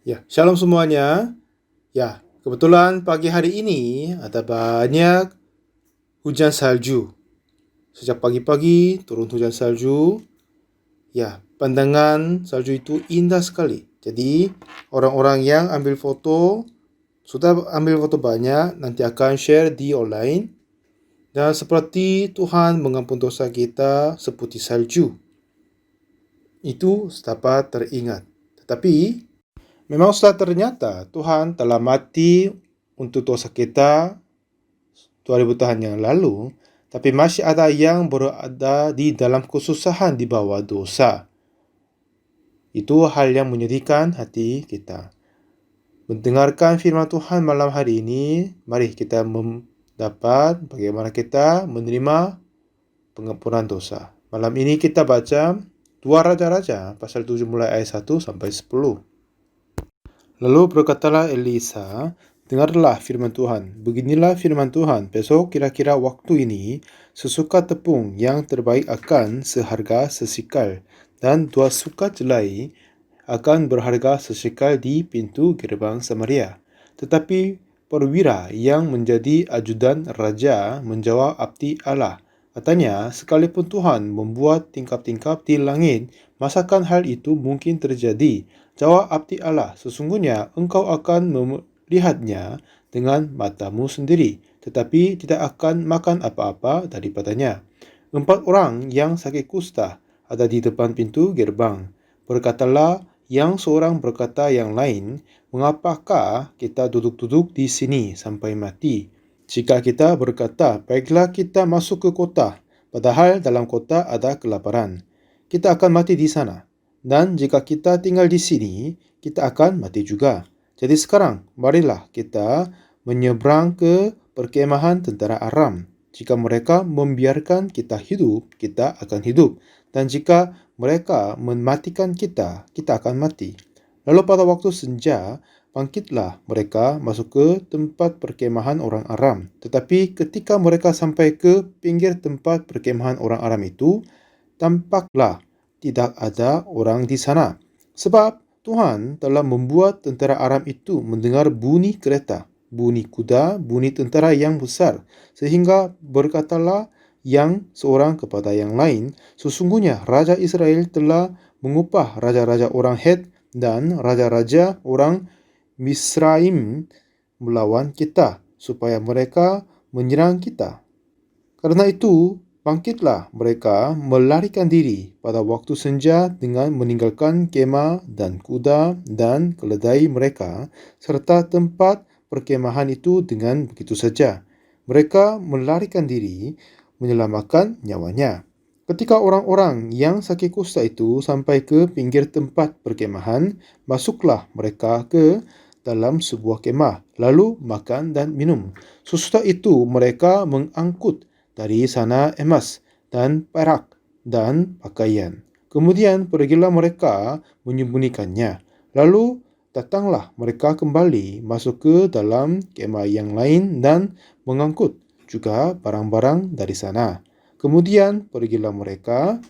Ya, shalom semuanya. Ya, kebetulan pagi hari ini ada banyak hujan salju. Sejak pagi-pagi turun hujan salju. Ya, pandangan salju itu indah sekali. Jadi, orang-orang yang sudah ambil foto banyak, nanti akan share di online. Dan seperti Tuhan mengampun dosa kita seperti salju. Itu dapat teringat. Tetapi memang sudah ternyata Tuhan telah mati untuk dosa kita 2000 tahun yang lalu, tapi masih ada yang berada di dalam kesusahan di bawah dosa. Itu hal yang menyedihkan hati kita. Mendengarkan firman Tuhan malam hari ini, mari kita mendapat bagaimana kita menerima pengampunan dosa. Malam ini kita baca 2 Raja-Raja pasal 7 mulai ayat 1 sampai 10. Lalu berkatalah Elisa, dengarlah firman Tuhan. Beginilah firman Tuhan, besok kira-kira waktu ini, sesuka tepung yang terbaik akan seharga sesikal, dan 2 sukat jelai akan berharga sesikal di pintu gerbang Samaria. Tetapi perwira yang menjadi ajudan raja menjawab abdi Allah. Katanya, sekalipun Tuhan membuat tingkap-tingkap di langit, masakan hal itu mungkin terjadi? Jawab abdi Allah, sesungguhnya engkau akan melihatnya dengan matamu sendiri, tetapi tidak akan makan apa-apa daripadanya. 4 orang yang sakit kusta ada di depan pintu gerbang. Berkatalah yang seorang berkata yang lain, mengapakah kita duduk-duduk di sini sampai mati? Jika kita berkata, baiklah kita masuk ke kota, padahal dalam kota ada kelaparan, kita akan mati di sana. Dan jika kita tinggal di sini, kita akan mati juga. Jadi sekarang, marilah kita menyeberang ke perkemahan tentara Aram. Jika mereka membiarkan kita hidup, kita akan hidup. Dan jika mereka mematikan kita, kita akan mati. Lalu pada waktu senja, bangkitlah mereka masuk ke tempat perkemahan orang Aram. Tetapi ketika mereka sampai ke pinggir tempat perkemahan orang Aram itu, tampaklah tidak ada orang di sana. Sebab Tuhan telah membuat tentara Aram itu mendengar bunyi kereta, bunyi kuda, bunyi tentara yang besar, sehingga berkatalah yang seorang kepada yang lain, sesungguhnya Raja Israel telah mengupah raja-raja orang Het dan raja-raja orang Misraim melawan kita, supaya mereka menyerang kita. Karena itu, bangkitlah mereka melarikan diri pada waktu senja dengan meninggalkan kemah dan kuda dan keledai mereka, serta tempat perkemahan itu dengan begitu saja. Mereka melarikan diri, menyelamatkan nyawanya. Ketika orang-orang yang sakit kusta itu sampai ke pinggir tempat perkemahan, masuklah mereka ke dalam sebuah kemah, lalu makan dan minum. Sesudah itu mereka mengangkut dari sana emas dan perak dan pakaian. Kemudian pergilah mereka menyembunyikannya. Lalu datanglah mereka kembali masuk ke dalam kemah yang lain dan mengangkut juga barang-barang dari sana. Kemudian pergilah mereka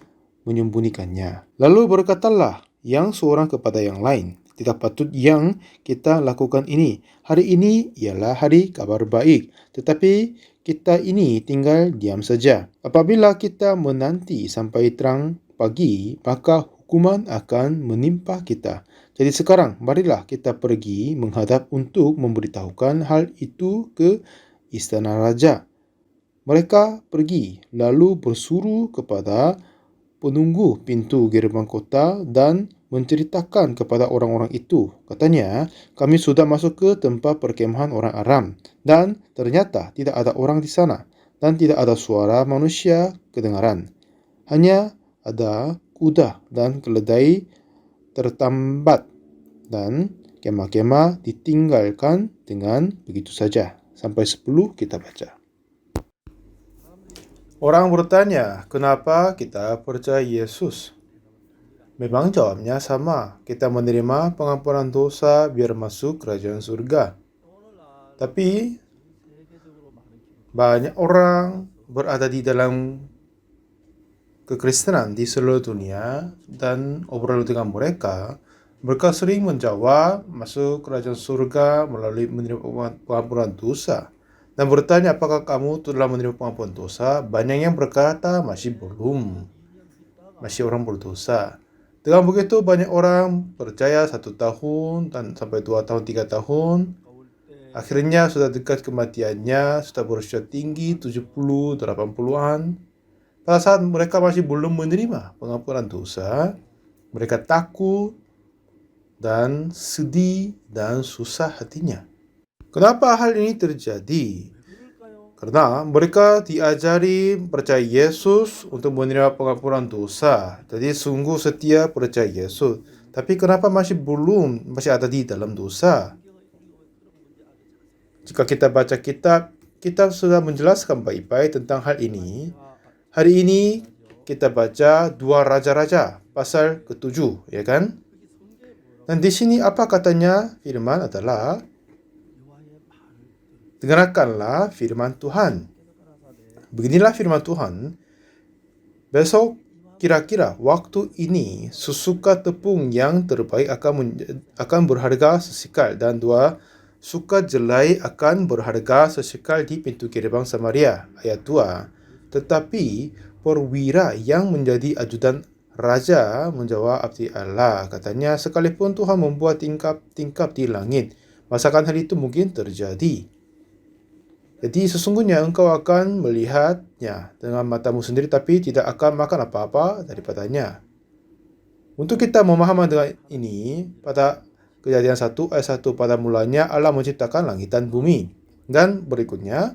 menyembunyikannya. Lalu berkatalah yang seorang kepada yang lain, tidak patut yang kita lakukan ini. Hari ini ialah hari kabar baik, tetapi kita ini tinggal diam saja. Apabila kita menanti sampai terang pagi, maka hukuman akan menimpa kita. Jadi sekarang, marilah kita pergi menghadap untuk memberitahukan hal itu ke istana raja. Mereka pergi, lalu bersuruh kepada penunggu pintu gerbang kota dan menceritakan kepada orang-orang itu. Katanya, kami sudah masuk ke tempat perkemahan orang Aram, dan ternyata tidak ada orang di sana, dan tidak ada suara manusia kedengaran. Hanya ada kuda dan keledai tertambat, dan kemah-kemah ditinggalkan dengan begitu saja. Sampai 10 kita baca. Orang bertanya, kenapa kita percaya Yesus? Memang jawabnya sama, kita menerima pengampunan dosa biar masuk kerajaan surga. Tapi banyak orang berada di dalam kekristenan di seluruh dunia, dan obrolan dengan mereka Mereka sering menjawab masuk kerajaan surga melalui menerima pengampunan dosa. Dan bertanya, apakah kamu telah menerima pengampunan dosa? Banyak yang berkata, masih belum. Masih orang berdosa. Dengan begitu banyak orang percaya 1 tahun dan sampai 2 tahun, 3 tahun. Akhirnya sudah dekat kematiannya, sudah berusia tinggi 70, 80-an. Pada saat mereka masih belum menerima pengampunan dosa, mereka takut dan sedih dan susah hatinya. Kenapa hal ini terjadi? Karena mereka diajari percaya Yesus untuk menerima pengampunan dosa. Jadi sungguh setia percaya Yesus. Tapi kenapa masih ada di dalam dosa? Jika kita baca kitab, kitab sudah menjelaskan baik-baik tentang hal ini. Hari ini kita baca 2 Raja-Raja pasal ke-7, ya kan? Dan di sini apa katanya? Firman adalah, dengarkanlah firman Tuhan. Beginilah firman Tuhan. Besok kira-kira waktu ini sesuka tepung yang terbaik akan berharga sesikal, dan 2 suka jelai akan berharga sesikal di pintu gerbang Samaria. Ayat 2. Tetapi perwira yang menjadi ajudan raja menjawab abdi Allah. Katanya, sekalipun Tuhan membuat tingkap-tingkap di langit, masakan hal itu mungkin terjadi. Jadi sesungguhnya engkau akan melihatnya dengan matamu sendiri, tapi tidak akan makan apa-apa daripadanya. Untuk kita memahami dengan ini, pada Kejadian 1 ayat 1, pada mulanya Allah menciptakan langit dan bumi. Dan berikutnya,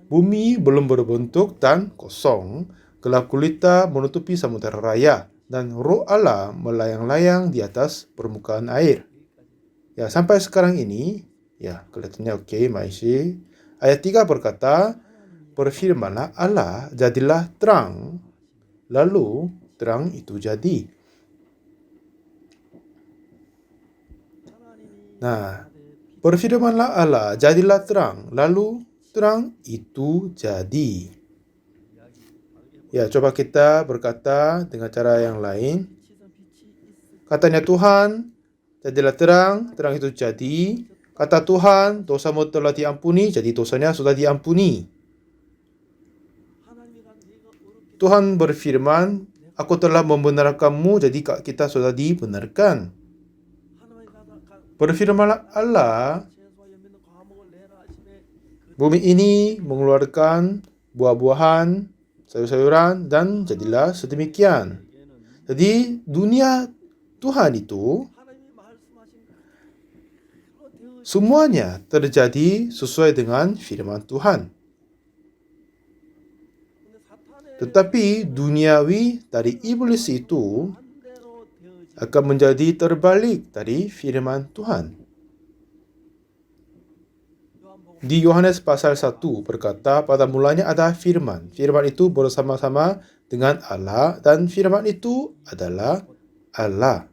bumi belum berbentuk dan kosong, gelap gulita menutupi samudera raya, dan roh Allah melayang-layang di atas permukaan air. Ya, sampai sekarang ini, ya kelihatannya oke, masih. Ayat 3 berkata, berfirmanlah Allah, jadilah terang. Lalu terang itu jadi. Nah, berfirmanlah Allah, jadilah terang. Lalu terang itu jadi. Ya, coba kita berkata dengan cara yang lain. Katanya Tuhan, jadilah terang, terang itu jadi. Kata Tuhan, dosamu telah diampuni, jadi dosanya sudah diampuni. Tuhan berfirman, aku telah membenarkanmu, jadi kita sudah dibenarkan. Berfirmanlah Allah, bumi ini mengeluarkan buah-buahan, sayur-sayuran, dan jadilah sedemikian. Jadi dunia Tuhan itu semuanya terjadi sesuai dengan firman Tuhan. Tetapi duniawi dari iblis itu akan menjadi terbalik dari firman Tuhan. Di Yohanes pasal 1 berkata, pada mulanya ada firman. Firman itu bersama-sama dengan Allah, dan firman itu adalah Allah.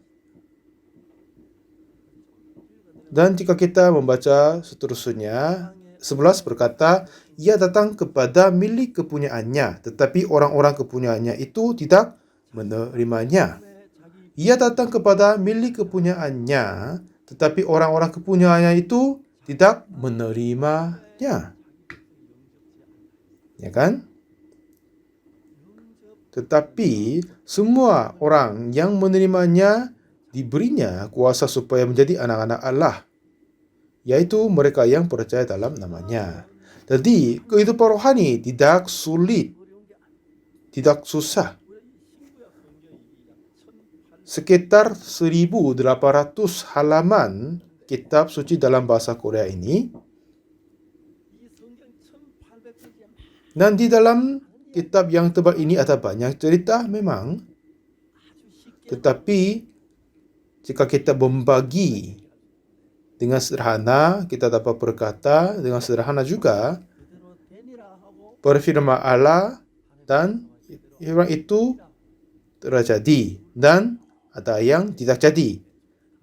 Dan jika kita membaca seterusnya, 11 berkata, ia datang kepada milik kepunyaannya, tetapi orang-orang kepunyaannya itu tidak menerimanya. Ia datang kepada milik kepunyaannya, tetapi orang-orang kepunyaannya itu tidak menerimanya. Ya kan? Tetapi semua orang yang menerimanya diberinya kuasa supaya menjadi anak-anak Allah, yaitu mereka yang percaya dalam namanya. Jadi kehidupan rohani tidak sulit, tidak susah. Sekitar 1.800 halaman kitab suci dalam bahasa Korea ini. Dan di dalam kitab yang tebal ini ada banyak cerita memang. Tetapi jika kita membagi dengan sederhana, kita dapat berkata dengan sederhana juga, berfirman Allah dan firman itu terjadi, dan ada yang tidak jadi.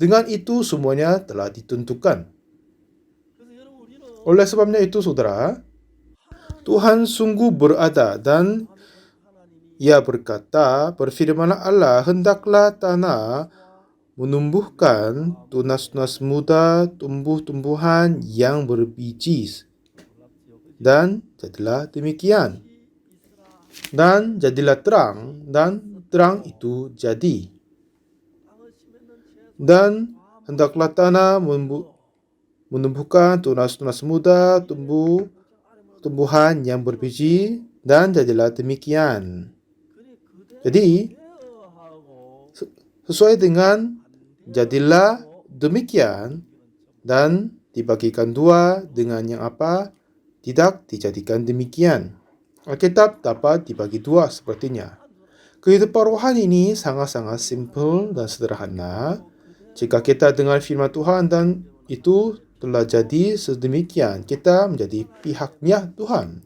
Dengan itu semuanya telah ditentukan. Oleh sebabnya itu, saudara, Tuhan sungguh berada, dan ia berkata, berfirmanlah Allah, hendaklah tanah menumbuhkan tunas-tunas muda tumbuh-tumbuhan yang berbiji. Dan jadilah demikian. Dan jadilah terang, dan terang itu jadi. Dan hendaklah tanah menumbuhkan tunas-tunas muda tumbuhan yang berbiji, dan jadilah demikian. Jadi, sesuai dengan jadilah demikian dan dibagikan dua dengan yang apa? Tidak dijadikan demikian. Alkitab dapat dibagi dua sepertinya. Kehidupan rohani ini sangat-sangat simpel dan sederhana. Jika kita dengar firman Tuhan dan itu telah jadi sedemikian, kita menjadi pihaknya Tuhan.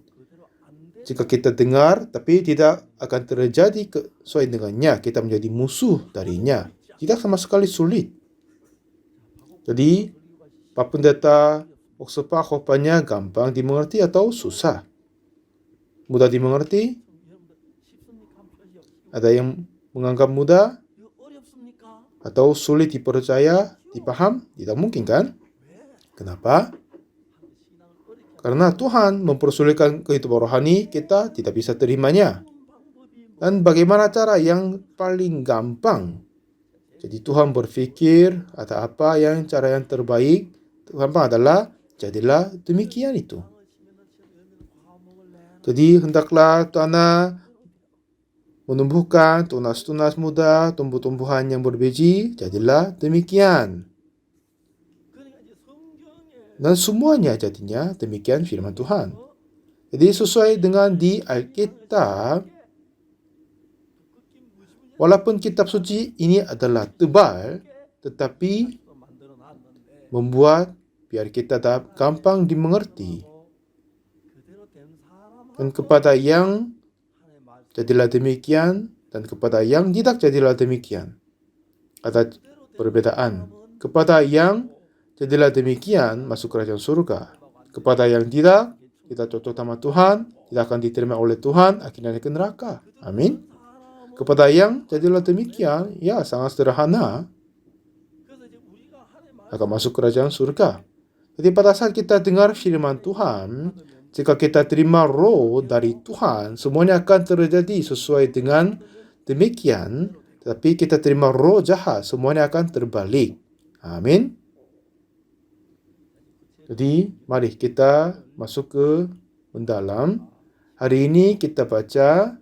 Jika kita dengar tapi tidak akan terjadi sesuai dengannya, kita menjadi musuh darinya. Tidak sama sekali sulit. Jadi, Pak Pendeta Oksepa khotbahnya gampang dimengerti atau susah? Mudah dimengerti? Ada yang menganggap mudah? Atau sulit dipercaya, dipaham? Tidak mungkin kan? Kenapa? Karena Tuhan mempersulitkan kehidupan rohani, kita tidak bisa terimanya. Dan bagaimana cara yang paling gampang? Jadi Tuhan berpikir ada apa yang cara yang terbaik. Gampang adalah jadilah demikian itu. Jadi hendaklah tanah menumbuhkan tunas-tunas muda, tumbuh-tumbuhan yang berbiji, jadilah demikian. Dan semuanya jadinya demikian firman Tuhan. Jadi sesuai dengan di Alkitab, walaupun kitab suci ini adalah tebal, tetapi membuat biar kita gampang dimengerti. Dan kepada yang jadilah demikian, dan kepada yang tidak jadilah demikian. Ada perbedaan. Kepada yang jadilah demikian, masuk kerajaan surga. Kepada yang tidak cocok sama Tuhan, tidak akan diterima oleh Tuhan, akhirnya ke neraka. Amin. Kepada yang jadilah demikian, ya sangat sederhana, akan masuk kerajaan surga. Jadi pada saat kita dengar firman Tuhan, jika kita terima roh dari Tuhan, semuanya akan terjadi sesuai dengan demikian. Tetapi kita terima roh jahat, semuanya akan terbalik. Amin. Jadi, mari kita masuk ke mendalam. Hari ini kita baca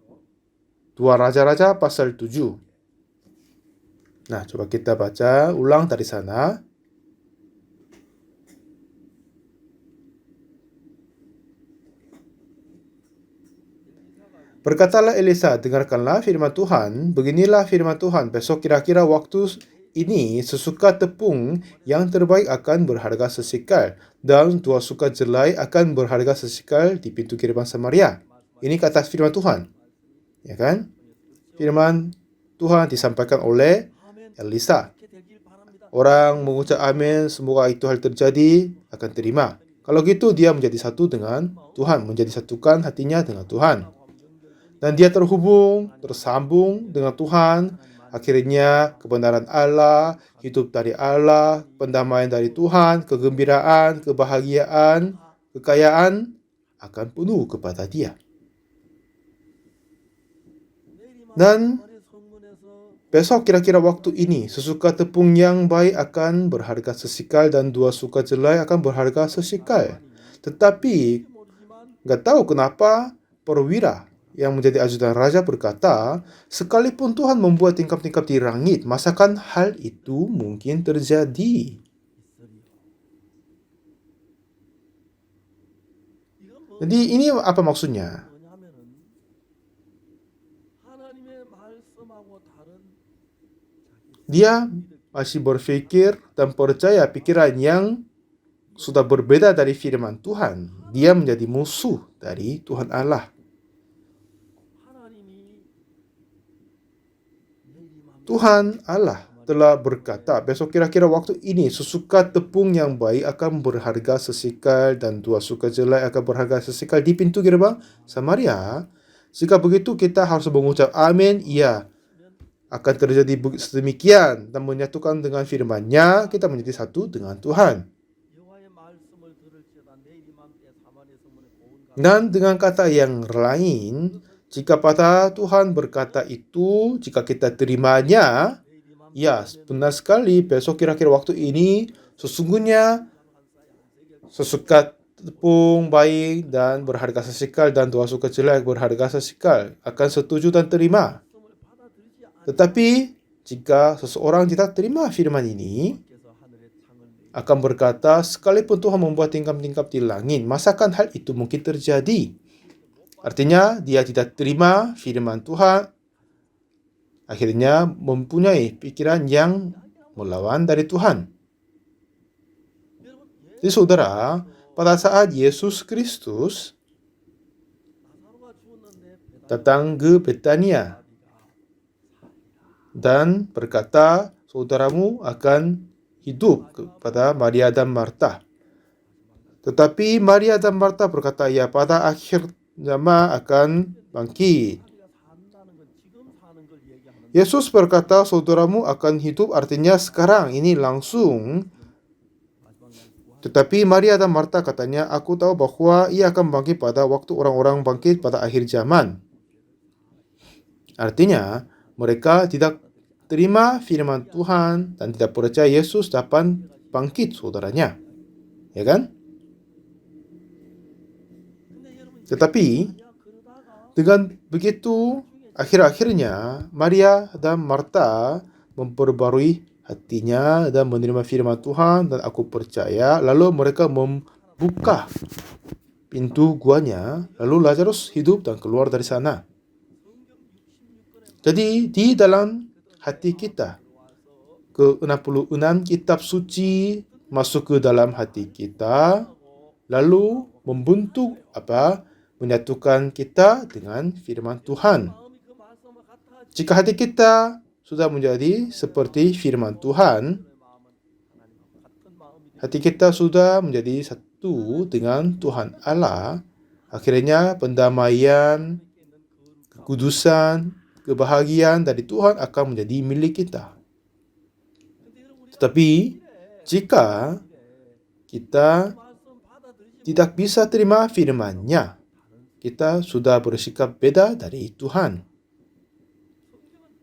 2 Raja-Raja pasal 7. Nah, coba kita baca ulang dari sana. Berkatalah Elisa, dengarkanlah firman Tuhan. Beginilah firman Tuhan, besok kira-kira waktu ini sesuka tepung yang terbaik akan berharga sesikal, dan 2 suka jelai akan berharga sesikal di pintu gerbang Samaria. Ini kata firman Tuhan. Ya kan? Firman Tuhan disampaikan oleh Elisa. Orang mengucap amin, semoga itu hal terjadi, akan terima. Kalau gitu dia menjadi satu dengan Tuhan, menjadi satukan hatinya dengan Tuhan. Dan dia tersambung dengan Tuhan. Akhirnya kebenaran Allah, hidup dari Allah, pendamaian dari Tuhan, kegembiraan, kebahagiaan, kekayaan akan penuh kepada dia. Dan besok kira-kira waktu ini, sesuka tepung yang baik akan berharga sesikal dan 2 suka jelai akan berharga sesikal. Tetapi nggak tahu kenapa perwira yang menjadi ajudan raja berkata, sekalipun Tuhan membuat tingkap-tingkap di langit, masakan hal itu mungkin terjadi? Jadi ini apa maksudnya? Dia masih berpikir dan percaya pikiran yang sudah berbeda dari firman Tuhan. Dia menjadi musuh dari Tuhan Allah. Tuhan Allah telah berkata, besok kira-kira waktu ini sesuka tepung yang baik akan berharga sesikal dan 2 suka jelai akan berharga sesikal di pintu gerbang Samaria. Jika begitu kita harus mengucap amin, iya. akan terjadi sedemikian dan menyatukan dengan firman-Nya, kita menjadi satu dengan Tuhan. Dan dengan kata yang lain, jika pada Tuhan berkata itu, jika kita terimanya, ya benar sekali, besok kira-kira waktu ini sesungguhnya sesukat tepung baik dan berharga sesikal dan dua sukat jelek berharga sesikal akan setuju dan terima. Tetapi jika seseorang tidak terima firman ini, akan berkata, sekalipun Tuhan membuat tingkap-tingkap di langit, masakan hal itu mungkin terjadi? Artinya, dia tidak terima firman Tuhan, akhirnya mempunyai pikiran yang melawan dari Tuhan. Jadi saudara, pada saat Yesus Kristus datang ke Betania dan berkata, saudaramu akan hidup kepada Maria dan Marta. Tetapi Maria dan Marta berkata, ya pada akhir zaman akan bangkit. Yesus berkata, saudaramu akan hidup, artinya sekarang ini langsung. Tetapi Maria dan Marta katanya, aku tahu bahwa ia akan bangkit pada waktu orang-orang bangkit pada akhir zaman. Artinya, mereka tidak terima firman Tuhan dan tidak percaya Yesus dapat bangkit saudaranya. Ya kan? Tetapi, dengan begitu, akhir-akhirnya Maria dan Marta memperbarui hatinya dan menerima firman Tuhan dan aku percaya. Lalu mereka membuka pintu guanya, lalu Lazarus hidup dan keluar dari sana. Jadi di dalam hati kita, ke-66 kitab suci masuk ke dalam hati kita, lalu membentuk menyatukan kita dengan firman Tuhan. Jika hati kita sudah menjadi seperti firman Tuhan, hati kita sudah menjadi satu dengan Tuhan Allah, akhirnya pendamaian, kekudusan, kebahagiaan dari Tuhan akan menjadi milik kita. Tetapi jika kita tidak bisa terima firman-Nya, kita sudah bersikap beda dari Tuhan.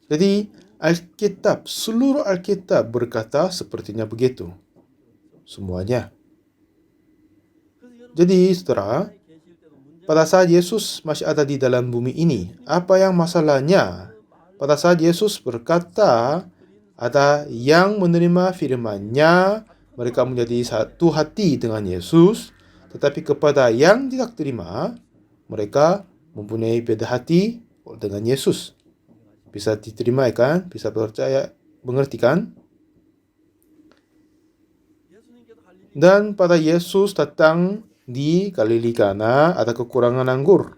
Jadi Alkitab, seluruh Alkitab berkata sepertinya begitu. Semuanya. Jadi saudara, pada saat Yesus masih ada di dalam bumi ini, apa yang masalahnya? Pada saat Yesus berkata, ada yang menerima firman-Nya, mereka menjadi satu hati dengan Yesus, tetapi kepada yang tidak terima, mereka mempunyai beda hati dengan Yesus. Bisa diterima kan? Bisa percaya, mengerti kan? Dan pada Yesus datang di Galili Kana ada kekurangan anggur.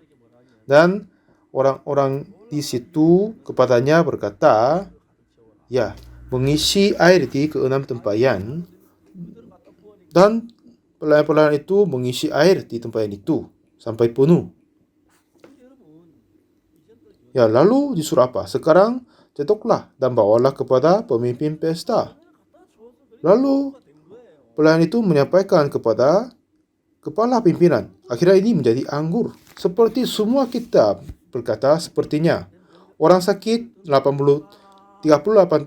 Dan orang-orang di situ kepadanya berkata, ya, mengisi air di ke-6 tempayan. Dan pelayan-pelayan itu mengisi air di tempayan itu sampai penuh. Ya, lalu disuruh apa? Sekarang cetuklah dan bawalah kepada pemimpin pesta. Lalu pelayan itu menyampaikan kepada kepala pimpinan. Akhirnya ini menjadi anggur. Seperti semua kitab berkata sepertinya. Orang sakit 38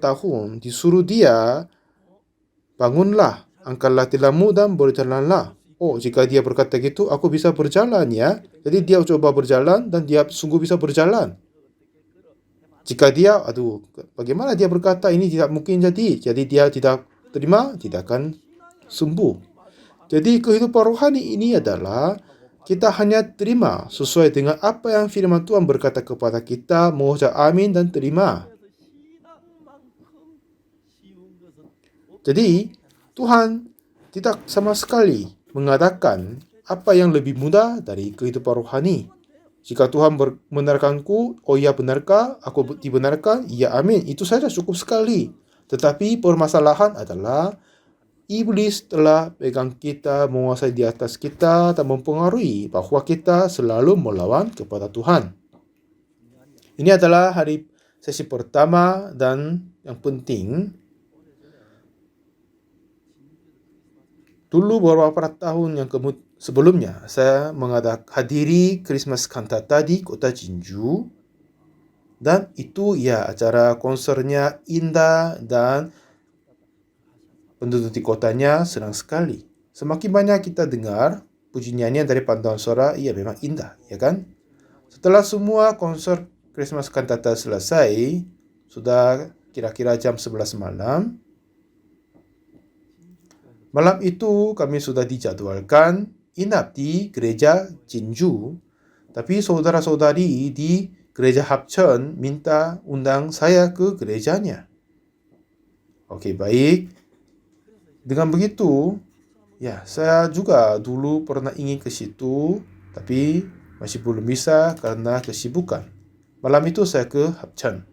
tahun disuruh dia, bangunlah, angkatlah tilammu dan berjalanlah. Oh, jika dia berkata gitu, aku bisa berjalan ya. Jadi dia coba berjalan dan dia sungguh bisa berjalan. Jika dia, bagaimana dia berkata ini tidak mungkin jadi dia tidak terima, tidak akan sembuh. Jadi kehidupan rohani ini adalah kita hanya terima sesuai dengan apa yang firman Tuhan berkata kepada kita, mengucap amin dan terima. Jadi Tuhan tidak sama sekali mengatakan apa yang lebih mudah dari kehidupan rohani. Jika Tuhan membenarkanku, oh ya benarkah? Aku dibenarkan? Ya amin. Itu saja cukup sekali. Tetapi permasalahan adalah iblis telah pegang kita, menguasai di atas kita, dan mempengaruhi bahwa kita selalu melawan kepada Tuhan. Ini adalah hari sesi pertama dan yang penting, dulu beberapa tahun yang sebelumnya saya hadiri Christmas Cantata di kota Jinju, dan itu ya acara konsernya indah dan penduduk di kotanya senang sekali. Semakin banyak kita dengar puji nyanyian dari pantauan suara, ia memang indah, ya kan? Setelah semua konser Christmas Cantata selesai, sudah kira-kira jam 11 malam. Malam itu kami sudah dijadwalkan inap di gereja Jinju, tapi saudara-saudari di gereja Hapcheon minta undang saya ke gerejanya. Oke, baik. Dengan begitu, ya, saya juga dulu pernah ingin ke situ, tapi masih belum bisa karena kesibukan. Malam itu saya ke Hapcheon.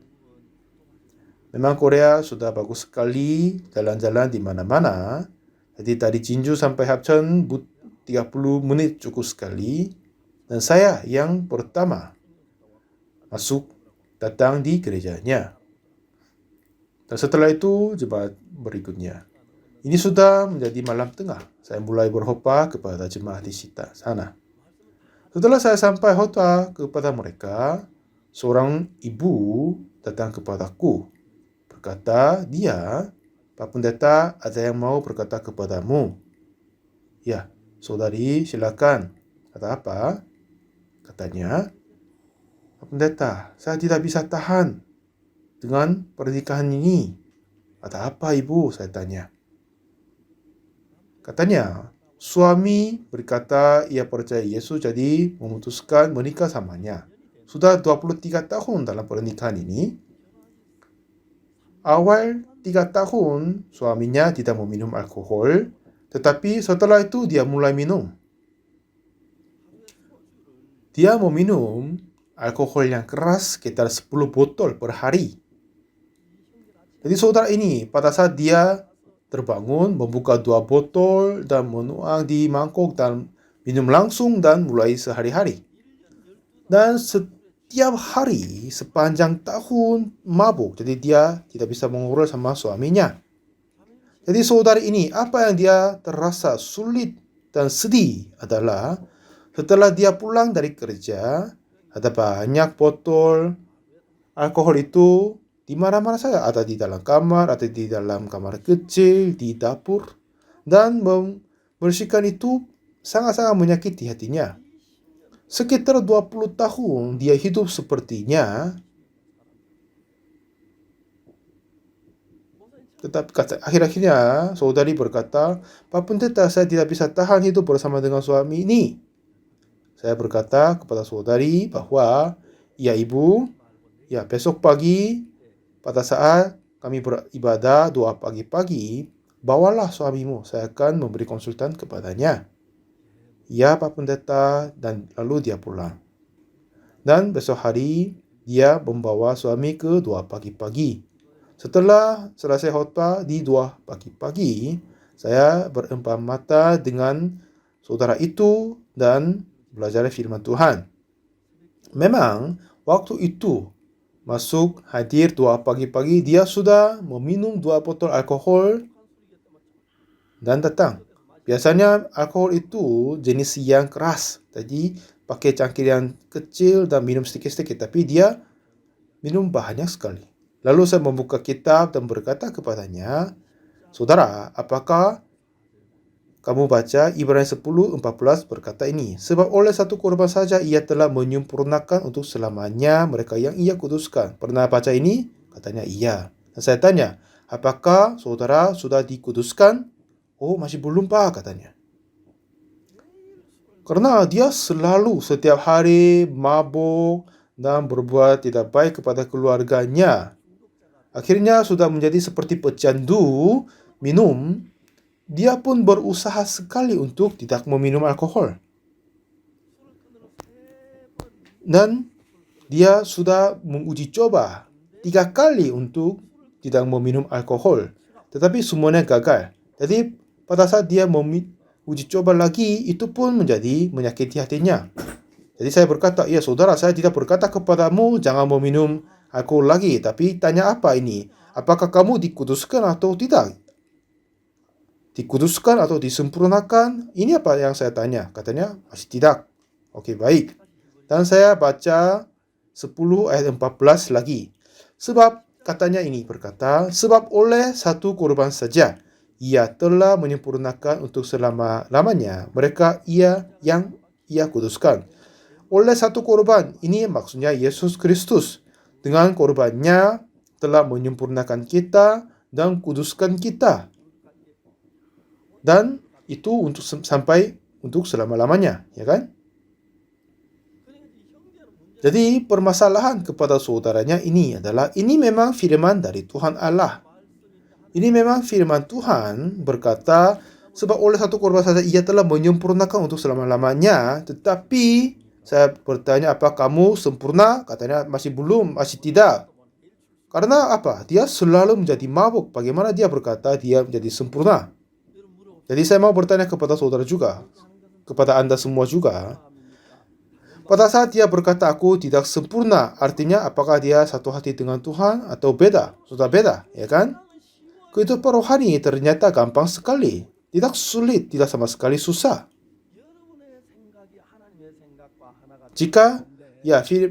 Memang Korea sudah bagus sekali, jalan-jalan di mana-mana. Jadi dari Jinju sampai Hapcheon 30 menit cukup sekali. Dan saya yang pertama datang di gerejanya. Dan setelah itu jemaat berikutnya. Ini sudah menjadi malam tengah. Saya mulai berkhotbah kepada jemaat di sana. Setelah saya sampai khotbah kepada mereka, seorang ibu datang kepadaku. Berkata, Pak Pendeta, ada yang mau berkata kepadamu. Ya, saudari, silakan. Kata apa? Katanya, Pak Pendeta, saya tidak bisa tahan dengan pernikahan ini. Ada apa, ibu? Saya tanya. Katanya, suami berkata ia percaya Yesus, jadi memutuskan menikah samanya. Sudah 23 tahun dalam pernikahan ini. Awal 3 tahun suaminya tidak meminum alkohol, tetapi setelah itu dia mulai minum. Dia meminum alkohol yang keras sekitar 10 botol per hari. Jadi saudara ini pada saat dia terbangun, membuka 2 botol dan menuang di mangkok dan minum langsung dan mulai sehari-hari. Dan setiap hari sepanjang tahun mabuk, jadi dia tidak bisa mengobrol sama suaminya. Jadi saudari ini, apa yang dia terasa sulit dan sedih adalah setelah dia pulang dari kerja, ada banyak botol alkohol itu di mana-mana saja, ada di dalam kamar, ada di dalam kamar kecil, di dapur, dan membersihkan itu sangat-sangat menyakiti hatinya. Sekitar 20 tahun dia hidup sepertinya, tetapi akhir-akhirnya saudari berkata, Pak Pendeta, saya tidak bisa tahan hidup bersama dengan suami ini. Saya berkata kepada saudari bahwa, ya ibu, ya besok pagi pada saat kami beribadah doa pagi-pagi, bawalah suamimu, saya akan memberi konsultan kepadanya. Ya Pak Pendeta, dan lalu dia pulang. Dan besok hari dia membawa suami ke doa pagi-pagi. Setelah selesai khotbah di doa pagi-pagi, saya berempam mata dengan saudara itu dan belajar firman Tuhan. Memang waktu itu masuk hadir doa pagi-pagi, dia sudah meminum 2 botol alkohol dan datang. Biasanya alkohol itu jenis yang keras, jadi pakai cangkir yang kecil dan minum sedikit-sedikit, tapi dia minum banyak sekali. Lalu saya membuka kitab dan berkata kepadanya, saudara, apakah kamu baca Ibrani 10:14 berkata ini, sebab oleh satu korban saja ia telah menyempurnakan untuk selamanya mereka yang ia kuduskan. Pernah baca ini? Katanya iya. Dan saya tanya, apakah saudara sudah dikuduskan? Oh, masih belum Pak, katanya. Karena dia selalu setiap hari mabuk dan berbuat tidak baik kepada keluarganya. Akhirnya sudah menjadi seperti pecandu minum. Dia pun berusaha sekali untuk tidak meminum alkohol. Dan dia sudah menguji coba 3 kali untuk tidak meminum alkohol. Tetapi semuanya gagal. Jadi pada saat dia uji coba lagi, itu pun menjadi menyakiti hatinya. Jadi saya berkata, ya saudara, saya tidak berkata kepadamu jangan meminum Aku lagi, tapi tanya apa ini? Apakah kamu dikuduskan atau tidak? Dikuduskan atau disempurnakan? Ini apa yang saya tanya? Katanya masih tidak. Oke, baik. Dan saya baca 10 ayat 14 lagi. Sebab katanya ini berkata, sebab oleh satu korban saja ia telah menyempurnakan untuk selama-lamanya mereka yang ia kuduskan. Oleh satu korban, ini maksudnya Yesus Kristus. Dengan korbannya telah menyempurnakan kita dan kuduskan kita. Dan itu untuk sampai untuk selama-lamanya, ya kan? Jadi permasalahan kepada saudaranya ini adalah ini memang firman dari Tuhan Allah. Ini memang firman Tuhan berkata, sebab oleh satu korban saja ia telah menyempurnakan untuk selama-lamanya. Tetapi saya bertanya, apa kamu sempurna? Katanya masih belum, masih tidak. Karena apa? Dia selalu menjadi mabuk. Bagaimana dia berkata dia menjadi sempurna? Jadi saya mau bertanya kepada saudara juga, kepada Anda semua juga. Pada saat dia berkata aku tidak sempurna, artinya apakah dia satu hati dengan Tuhan atau beda? Sudah beda, ya kan? Kehidupan rohani ternyata gampang sekali. Tidak sulit, tidak sama sekali susah. Jika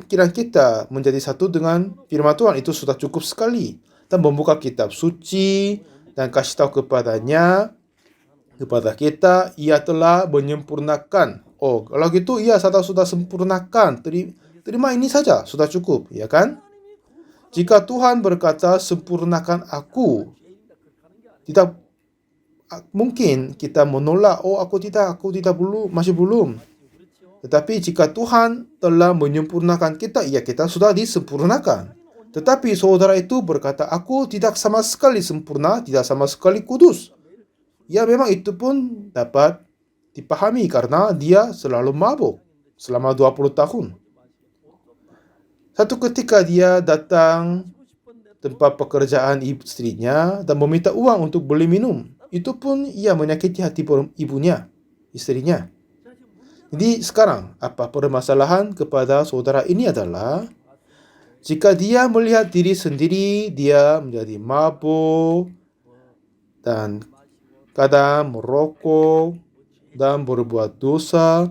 pikiran kita menjadi satu dengan firman Tuhan, itu sudah cukup sekali. Dan membuka kitab suci dan kasih tahu kepada kita, ia telah menyempurnakan. Oh, kalau gitu ia sudah sempurnakan. Terima ini saja, sudah cukup, ya kan? Jika Tuhan berkata, sempurnakan aku, tidak mungkin kita menolak, oh aku tidak belum, masih belum. Tetapi jika Tuhan telah menyempurnakan kita, ya kita sudah disempurnakan. Tetapi saudara itu berkata, aku tidak sama sekali sempurna, tidak sama sekali kudus. Ya memang itu pun dapat dipahami karena dia selalu mabuk selama 20 tahun. Satu ketika dia datang tempat pekerjaan istrinya dan meminta uang untuk beli minum. Itu pun ia menyakiti hati istrinya. Jadi sekarang apa permasalahan kepada saudara ini adalah jika dia melihat diri sendiri, dia menjadi mabuk dan kadang merokok dan berbuat dosa.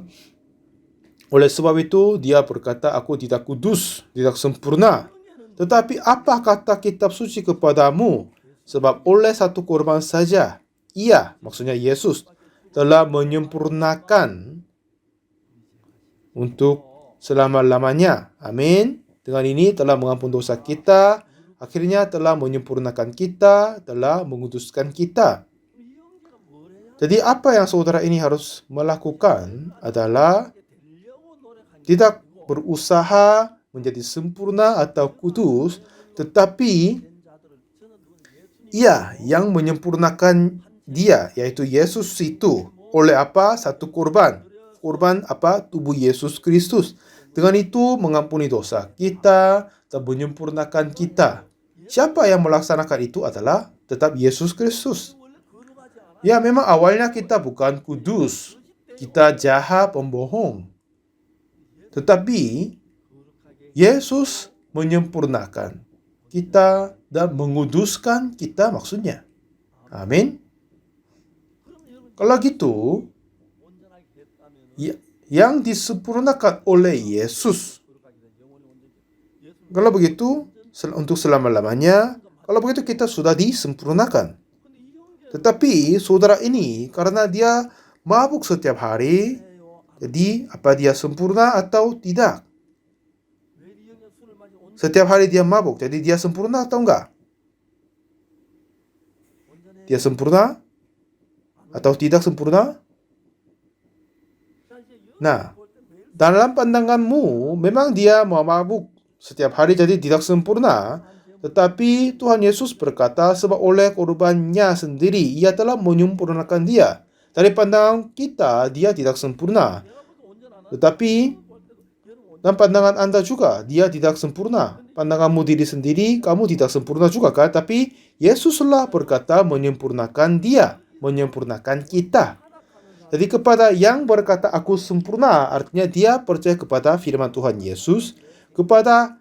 Oleh sebab itu dia berkata aku tidak kudus, tidak sempurna. Tetapi apa kata kitab suci kepadamu? Sebab oleh satu korban saja ia, maksudnya Yesus, telah menyempurnakan untuk selama-lamanya. Amin. Dengan ini telah mengampun dosa kita, akhirnya telah menyempurnakan kita, telah menguduskan kita. Jadi apa yang saudara ini harus melakukan adalah tidak berusaha menjadi sempurna atau kudus, tetapi ia yang menyempurnakan dia, yaitu Yesus itu. Oleh apa? Satu korban. Korban apa? Tubuh Yesus Kristus. Dengan itu mengampuni dosa kita dan menyempurnakan kita. Siapa yang melaksanakan itu adalah tetap Yesus Kristus. Ya memang awalnya kita bukan kudus. Kita jahat, pembohong. Tetapi Yesus menyempurnakan kita dan menguduskan kita maksudnya. Amin. Kalau gitu, yang disempurnakan oleh Yesus. Kalau begitu, untuk selama-lamanya, kalau begitu kita sudah disempurnakan. Tetapi saudara ini, karena dia mabuk setiap hari, jadi apa dia sempurna atau tidak? Setiap hari dia mabuk, jadi dia sempurna atau enggak? Dia sempurna atau tidak sempurna? Nah, dalam pandanganmu, memang dia mau mabuk setiap hari jadi tidak sempurna. Tetapi Tuhan Yesus berkata, sebab oleh korbannya sendiri, ia telah menyempurnakan dia. Dari pandangan kita, dia tidak sempurna. Tetapi dan pandangan Anda juga, dia tidak sempurna. Pandanganmu diri sendiri, kamu tidak sempurna juga kan? Tapi Yesuslah berkata menyempurnakan dia, menyempurnakan kita. Jadi kepada yang berkata aku sempurna, artinya dia percaya kepada firman Tuhan Yesus. Kepada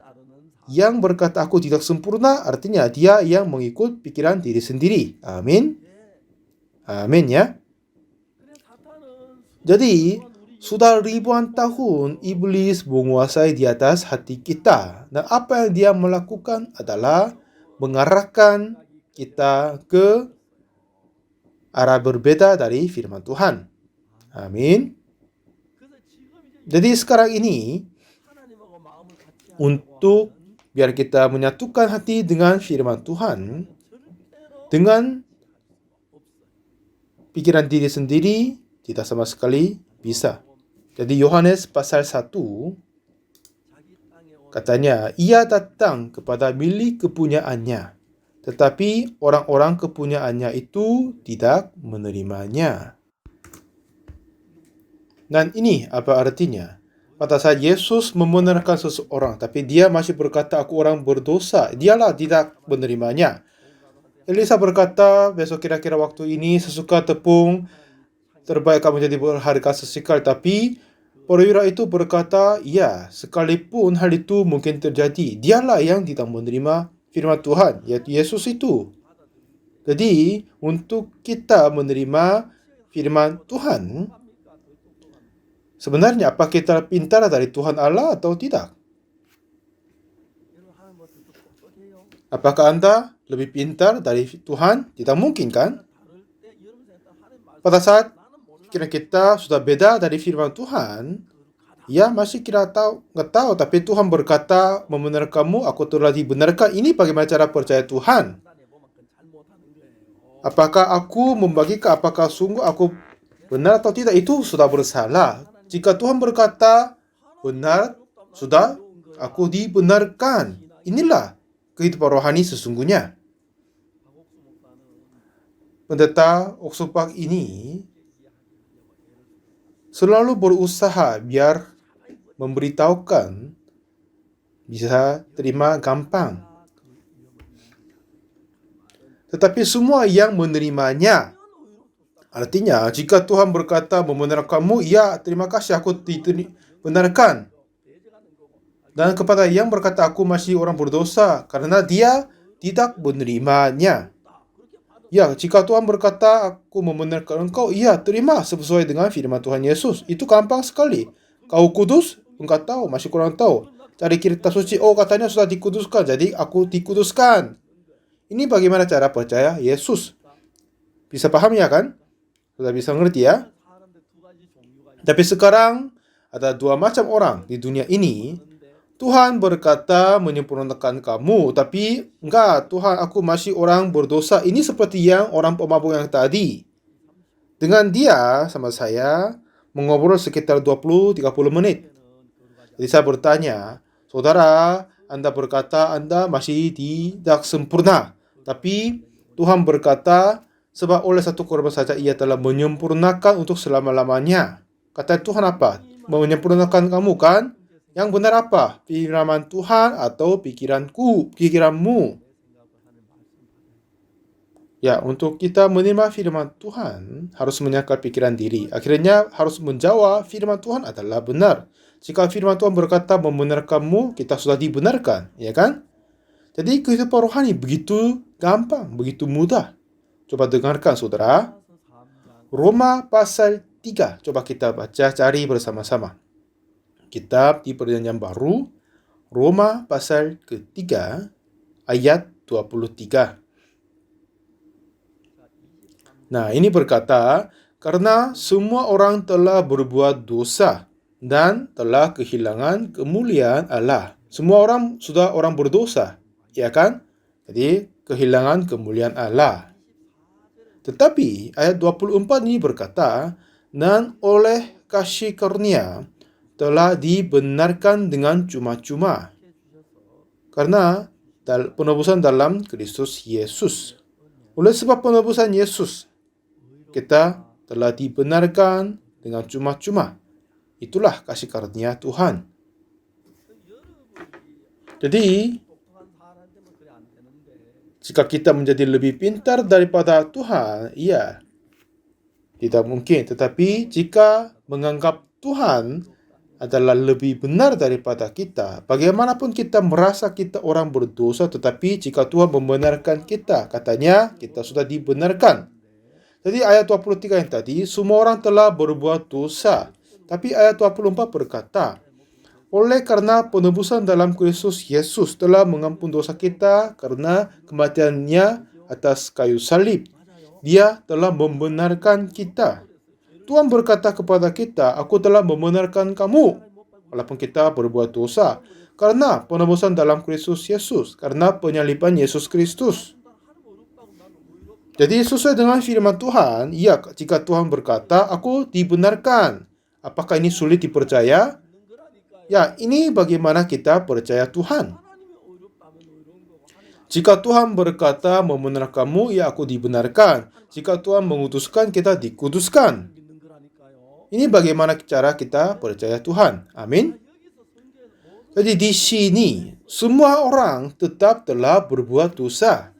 yang berkata aku tidak sempurna, artinya dia yang mengikut pikiran diri sendiri. Amin. Amin ya. Jadi, sudah ribuan tahun iblis menguasai di atas hati kita. Dan apa yang dia melakukan adalah mengarahkan kita ke arah berbeda dari firman Tuhan. Amin. Jadi sekarang ini, untuk biar kita menyatukan hati dengan firman Tuhan, dengan pikiran diri sendiri, tidak sama sekali bisa. Jadi Yohanes pasal 1, katanya, ia datang kepada milik kepunyaannya, tetapi orang-orang kepunyaannya itu tidak menerimanya. Dan ini apa artinya? Pada saat Yesus membenarkan seseorang, tapi dia masih berkata, aku orang berdosa, dialah tidak menerimanya. Elisa berkata, besok kira-kira waktu ini sesuka tepung, terbaik kamu jadi berharga sesikal. Tapi perwira itu berkata, ya, sekalipun hal itu mungkin terjadi, dialah yang tidak menerima firman Tuhan, yaitu Yesus itu. Jadi, untuk kita menerima firman Tuhan, sebenarnya apa kita pintar dari Tuhan Allah atau tidak? Apakah Anda lebih pintar dari Tuhan? Tidak mungkin kan? Pada saat kira kita sudah beda dari firman Tuhan, ya masih kira nggak tahu, tapi Tuhan berkata membenarkanmu, aku telah dibenarkan. Ini bagaimana cara percaya Tuhan? Apakah aku membagikan, apakah sungguh aku benar atau tidak? Itu sudah bersalah. Jika Tuhan berkata benar, sudah aku dibenarkan. Inilah kehidupan rohani sesungguhnya. Pendeta Oxford ini selalu berusaha biar memberitahukan bisa terima gampang. Tetapi semua yang menerimanya, artinya jika Tuhan berkata membenarkanmu, ya terima kasih aku dibenarkan. Dan kepada yang berkata aku masih orang berdosa, karena dia tidak menerimanya. Ya, jika Tuhan berkata aku membenarkan engkau, iya terima sesuai dengan firman Tuhan Yesus. Itu gampang sekali. Kau kudus, engkau tahu, masih kurang tahu. Cari kitab suci, oh katanya sudah dikuduskan, jadi aku dikuduskan. Ini bagaimana cara percaya Yesus. Bisa paham ya kan? Sudah bisa ngerti ya? Tapi sekarang ada dua macam orang di dunia ini. Tuhan berkata menyempurnakan kamu, tapi enggak, Tuhan aku masih orang berdosa. Ini seperti yang orang pemabuk yang tadi. Dengan dia sama saya mengobrol sekitar 20-30 menit. Jadi saya bertanya, saudara, Anda berkata Anda masih tidak sempurna. Tapi Tuhan berkata, sebab oleh satu korban saja ia telah menyempurnakan untuk selama-lamanya. Kata Tuhan apa? Menyempurnakan kamu kan? Yang benar apa? Firman Tuhan atau pikiranmu? Ya, untuk kita menerima firman Tuhan, harus menyangkal pikiran diri. Akhirnya harus menjawab firman Tuhan adalah benar. Jika firman Tuhan berkata membenarkanmu, kita sudah dibenarkan, ya kan? Jadi kehidupan rohani begitu gampang, begitu mudah. Coba dengarkan saudara. Roma pasal 3. Coba kita baca, cari bersama-sama. Kitab di Perjanjian Baru, Roma pasal ketiga, ayat 23. Nah, ini berkata, karena semua orang telah berbuat dosa dan telah kehilangan kemuliaan Allah. Semua orang sudah orang berdosa, ya kan? Jadi, kehilangan kemuliaan Allah. Tetapi, ayat 24 ini berkata, dan oleh kasih karunia telah dibenarkan dengan cuma-cuma. Karena penebusan dalam Kristus Yesus. Oleh sebab penebusan Yesus, kita telah dibenarkan dengan cuma-cuma. Itulah kasih karunia Tuhan. Jadi, jika kita menjadi lebih pintar daripada Tuhan, tidak mungkin. Tetapi jika menganggap Tuhan adalah lebih benar daripada kita. Bagaimanapun kita merasa kita orang berdosa, tetapi jika Tuhan membenarkan kita, katanya kita sudah dibenarkan. Jadi ayat 23 yang tadi, semua orang telah berbuat dosa. Tapi ayat 24 berkata, oleh karena penebusan dalam Kristus Yesus telah mengampun dosa kita karena kematiannya atas kayu salib. Dia telah membenarkan kita. Tuhan berkata kepada kita, aku telah membenarkan kamu, walaupun kita berbuat dosa, karena penebusan dalam Kristus Yesus, karena penyaliban Yesus Kristus. Jadi sesuai dengan firman Tuhan, ya, jika Tuhan berkata, aku dibenarkan. Apakah ini sulit dipercaya? Ya, ini bagaimana kita percaya Tuhan. Jika Tuhan berkata membenarkanmu, ya aku dibenarkan. Jika Tuhan mengutuskan, kita dikuduskan. Ini bagaimana cara kita percaya Tuhan. Amin. Jadi di sini, semua orang tetap telah berbuat dosa.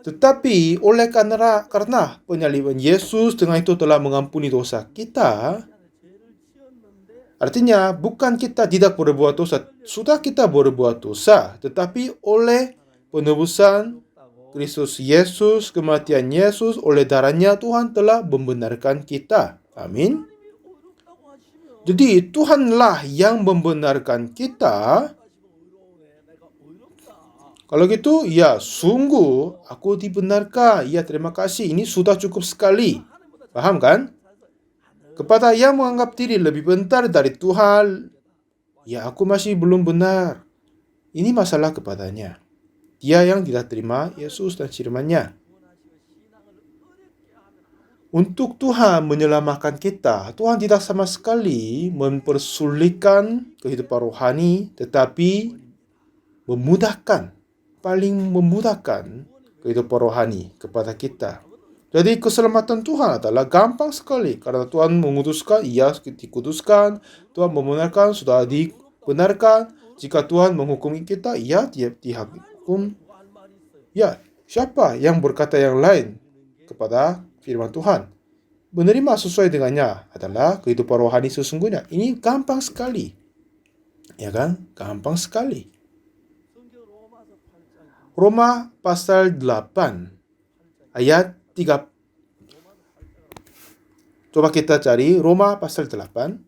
Tetapi oleh karena penyaliban Yesus dengan itu telah mengampuni dosa kita, artinya bukan kita tidak berbuat dosa, sudah kita berbuat dosa, tetapi oleh penebusan Kristus Yesus, kematian Yesus, oleh darahnya Tuhan telah membenarkan kita. Amin. Jadi Tuhanlah yang membenarkan kita. Kalau gitu, ya sungguh aku dibenarkan. Ya terima kasih, ini sudah cukup sekali. Paham kan? Kepada yang menganggap diri lebih pintar dari Tuhan, ya aku masih belum benar. Ini masalah kepadanya. Dia yang tidak terima Yesus dan firman-Nya. Untuk Tuhan menyelamatkan kita, Tuhan tidak sama sekali mempersulitkan kehidupan rohani, tetapi memudahkan, paling memudahkan kehidupan rohani kepada kita. Jadi keselamatan Tuhan adalah gampang sekali karena Tuhan mengutuskan, ia dikuduskan, Tuhan membenarkan, sudah dibenarkan. Jika Tuhan menghukumi kita, ia dihukum. Ya, siapa yang berkata yang lain kepada firman Tuhan? Menerima sesuai dengannya adalah kehidupan rohani sesungguhnya. Ini gampang sekali. Ya kan? Gampang sekali. Roma pasal 8 ayat 3. Coba kita cari Roma pasal 8.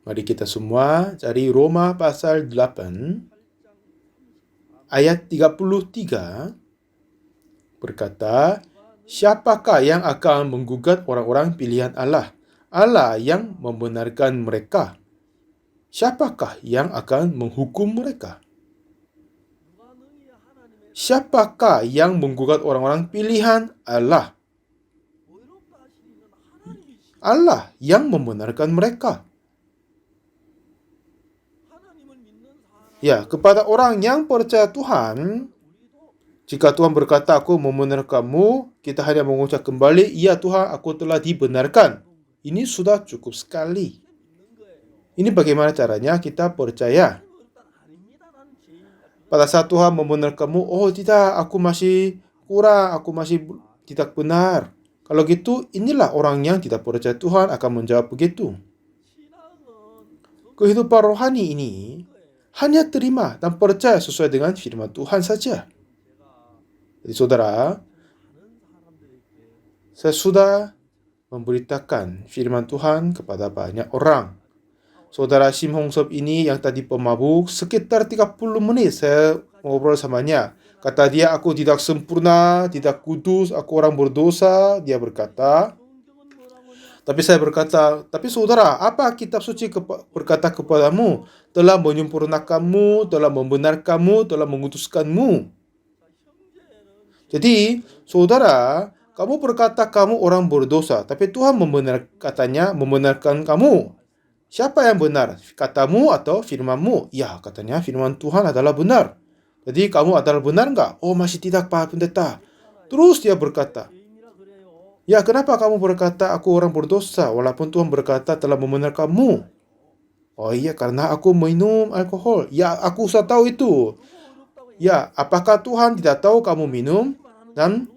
Mari kita semua cari Roma pasal 8 ayat 33 berkata, siapakah yang akan menggugat orang-orang pilihan Allah? Allah yang membenarkan mereka. Siapakah yang akan menghukum mereka? Siapakah yang menggugat orang-orang pilihan Allah? Allah yang membenarkan mereka. Ya, kepada orang yang percaya Tuhan, jika Tuhan berkata, aku membenarkanmu, kita hanya mengucap kembali, ya Tuhan, aku telah dibenarkan. Ini sudah cukup sekali. Ini bagaimana caranya kita percaya. Pada saat Tuhan membenarkanmu, oh tidak, aku masih kurang, aku masih tidak benar. Kalau gitu, inilah orang yang tidak percaya Tuhan akan menjawab begitu. Kehidupan rohani ini hanya terima dan percaya sesuai dengan firman Tuhan saja. Jadi saudara, saya sudah memberitakan firman Tuhan kepada banyak orang. Saudara Sim Hong Sop ini yang tadi pemabuk, sekitar 30 menit saya ngobrol samanya. Kata dia, aku tidak sempurna, tidak kudus, aku orang berdosa. Dia berkata, tapi saya berkata, tapi saudara, apa kitab suci berkata kepadamu? Telah menyempurnakanmu, telah membenarkanmu, telah mengutuskanmu. Jadi, saudara, kamu berkata kamu orang berdosa, tapi Tuhan katanya membenarkan kamu. Siapa yang benar? Katamu atau firmanmu? Ya, katanya firman Tuhan adalah benar. Jadi kamu adalah benar enggak? Oh, masih tidak, Pak Pendeta. Terus dia berkata, ya, kenapa kamu berkata aku orang berdosa, walaupun Tuhan berkata telah membenarkanmu? Oh iya, karena aku minum alkohol. Ya, aku sudah tahu itu. Ya, apakah Tuhan tidak tahu kamu minum dan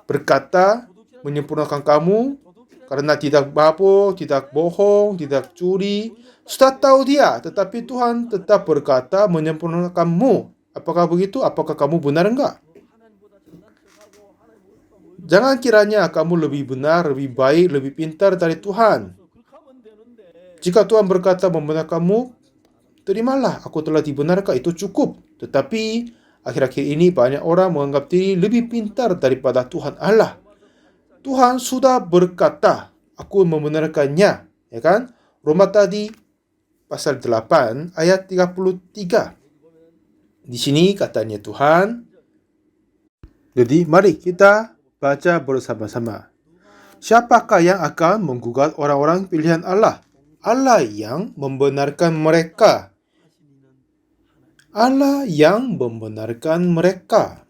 berkata menyempurnakan kamu Karena tidak mabuk, tidak bohong, tidak curi. Sudah tahu dia, tetapi Tuhan tetap berkata menyempurnakanmu. Apakah begitu? Apakah kamu benar enggak? Jangan kiranya kamu lebih benar, lebih baik, lebih pintar dari Tuhan. Jika Tuhan berkata membenarkanmu, terimalah, aku telah dibenarkan, itu cukup. Tetapi akhir-akhir ini banyak orang menganggap diri lebih pintar daripada Tuhan Allah. Tuhan sudah berkata, aku membenarkannya, ya kan? Roma tadi pasal 8 ayat 33. Di sini katanya Tuhan. Jadi mari kita baca bersama-sama. Siapakah yang akan menggugat orang-orang pilihan Allah? Allah yang membenarkan mereka. Allah yang membenarkan mereka.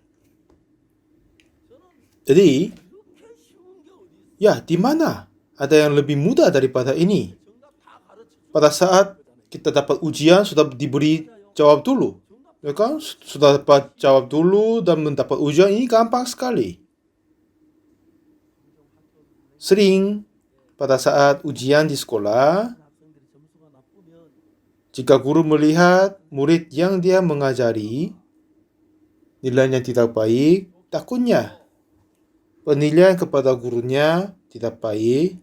Jadi, ya, di mana ada yang lebih mudah daripada ini? Pada saat kita dapat ujian, sudah diberi jawab dulu. Ya kan? Sudah dapat jawab dulu dan mendapat ujian, ini gampang sekali. Sering pada saat ujian di sekolah, jika guru melihat murid yang dia mengajari nilainya tidak baik, takutnya penilaian kepada gurunya tidak baik.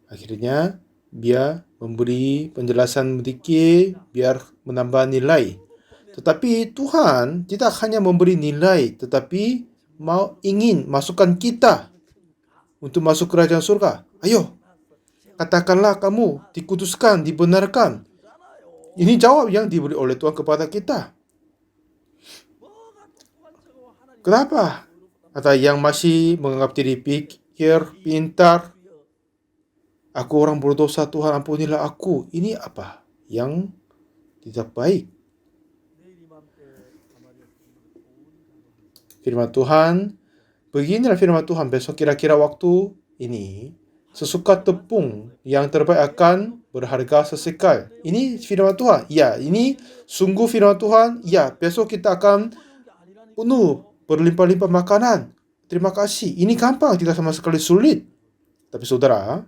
Akhirnya dia memberi penjelasan sedikit biar menambah nilai. Tetapi Tuhan tidak hanya memberi nilai, tetapi ingin masukkan kita untuk masuk kerajaan surga. Ayo, katakanlah kamu dikuduskan, dibenarkan. Ini jawab yang diberi oleh Tuhan kepada kita. Kenapa? Ada yang masih menganggap diri pikir, pintar. Aku orang berdosa, Tuhan ampunilah aku. Ini apa? Yang tidak baik. Firman Tuhan, beginilah firman Tuhan, besok kira-kira waktu ini, sesuka tepung yang terbaik akan berharga sesekal. Ini firman Tuhan. Ya, ini sungguh firman Tuhan. Ya, besok kita akan penuh berlimpah-limpah makanan. Terima kasih. Ini gampang, tidak sama sekali sulit. Tapi saudara,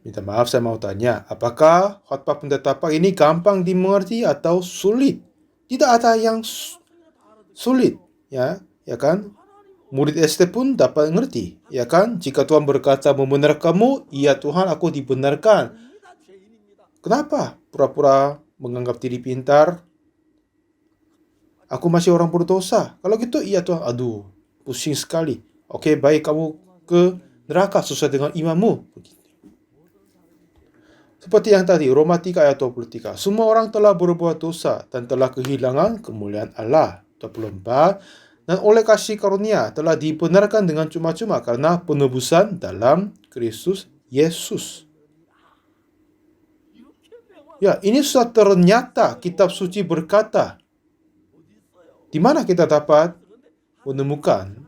minta maaf, saya mau tanya, apakah khotbah pendeta pagi ini gampang dimengerti atau sulit? Tidak ada yang sulit, ya kan? Murid SD pun dapat mengerti, ya kan? Jika Tuhan berkata membenarkanmu, iya Tuhan, aku dibenarkan. Kenapa pura-pura menganggap diri pintar? Aku masih orang berdosa. Kalau gitu, iya Tuhan, aduh, pusing sekali. Oke, baik, kamu ke neraka sesuai dengan imanmu. Seperti yang tadi, Roma 3 ayat 23. Semua orang telah berbuat dosa dan telah kehilangan kemuliaan Allah. 24. Dan oleh kasih karunia telah dibenarkan dengan cuma-cuma karena penebusan dalam Kristus Yesus. Ya, ini sudah ternyata kitab suci berkata. Di mana kita dapat menemukan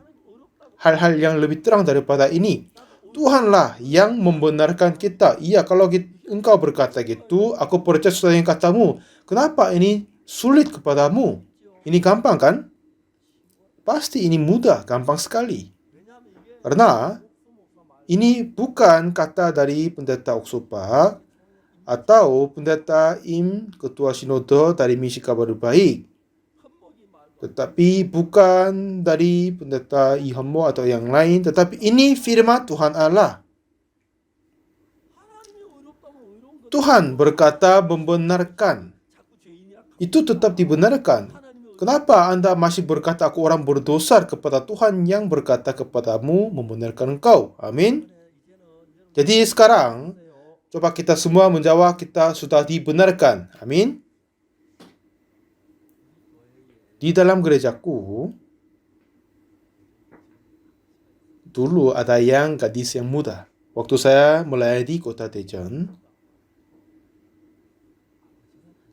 hal-hal yang lebih terang daripada ini? Tuhanlah yang membenarkan kita. Iya, kalau engkau berkata gitu, aku percaya sesuai yang katamu. Kenapa ini sulit kepadamu? Ini gampang kan? Pasti ini mudah, gampang sekali. Karena ini bukan kata dari pendeta Oksopak atau pendeta Im, ketua sinode dari Misi Kabar Baik. Tetapi bukan dari pendeta Ihammo atau yang lain, tetapi ini firman Tuhan Allah. Tuhan berkata membenarkan. Itu tetap dibenarkan. Kenapa Anda masih berkata aku orang berdosa kepada Tuhan yang berkata kepadamu membenarkan engkau? Amin. Jadi sekarang, coba kita semua menjawab kita sudah dibenarkan. Amin. Di dalam gerejaku, dulu ada yang gadis yang muda. Waktu saya melayani di kota Daejeon,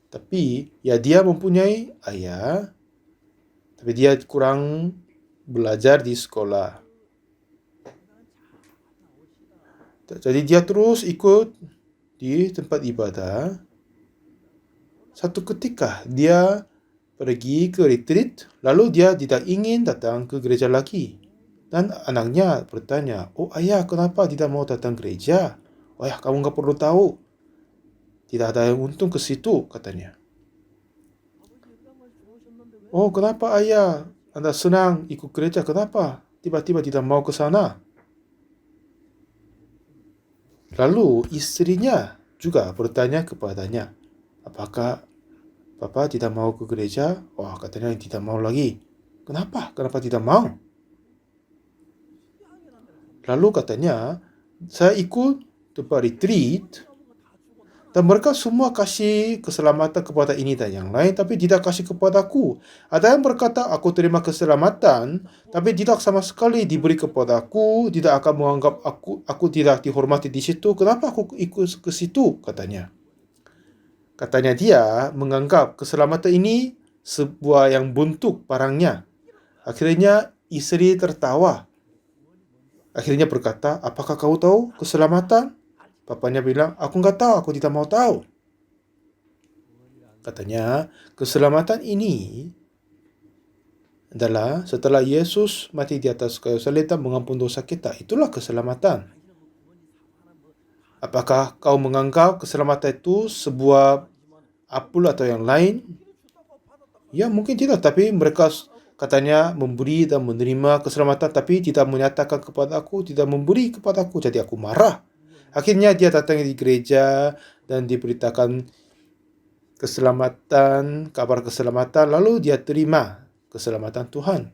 tapi ya dia mempunyai ayah, tapi dia kurang belajar di sekolah. Jadi dia terus ikut di tempat ibadah. Satu ketika dia pergi ke retreat, lalu dia tidak ingin datang ke gereja lagi. Dan anaknya bertanya, "Oh ayah, kenapa tidak mau datang gereja? Oh ayah, kamu nggak perlu tahu. Tidak ada yang untung ke situ," katanya. "Oh, kenapa ayah? Anda senang ikut gereja, kenapa? Tiba-tiba tidak mau ke sana?" Lalu istrinya juga bertanya kepadanya, "Apakah Papa tidak mau ke gereja?" Wah, katanya tidak mau lagi. "Kenapa? Kenapa tidak mau?" Lalu katanya, "Saya ikut tempat retreat dan mereka semua kasih keselamatan kepada ini dan yang lain, tapi tidak kasih kepadaku. Ada yang berkata, aku terima keselamatan, tapi tidak sama sekali diberi kepadaku, tidak akan menganggap aku tidak dihormati di situ. Kenapa aku ikut ke situ?" katanya. Katanya dia menganggap keselamatan ini sebuah yang buntuk barangnya. Akhirnya istri tertawa. Akhirnya berkata, "Apakah kau tahu keselamatan?" Papanya bilang, "Aku nggak tahu, aku tidak mau tahu." Katanya, keselamatan ini adalah setelah Yesus mati di atas kayu salib dan mengampuni dosa kita. Itulah keselamatan. Apakah kau menganggap keselamatan itu sebuah apel atau yang lain? Ya, mungkin tidak, tapi mereka katanya memberi dan menerima keselamatan, tapi tidak menyatakan kepada aku, tidak memberi kepada aku. Jadi aku marah. Akhirnya dia datang di gereja dan diberitakan keselamatan, kabar keselamatan, lalu dia terima keselamatan Tuhan.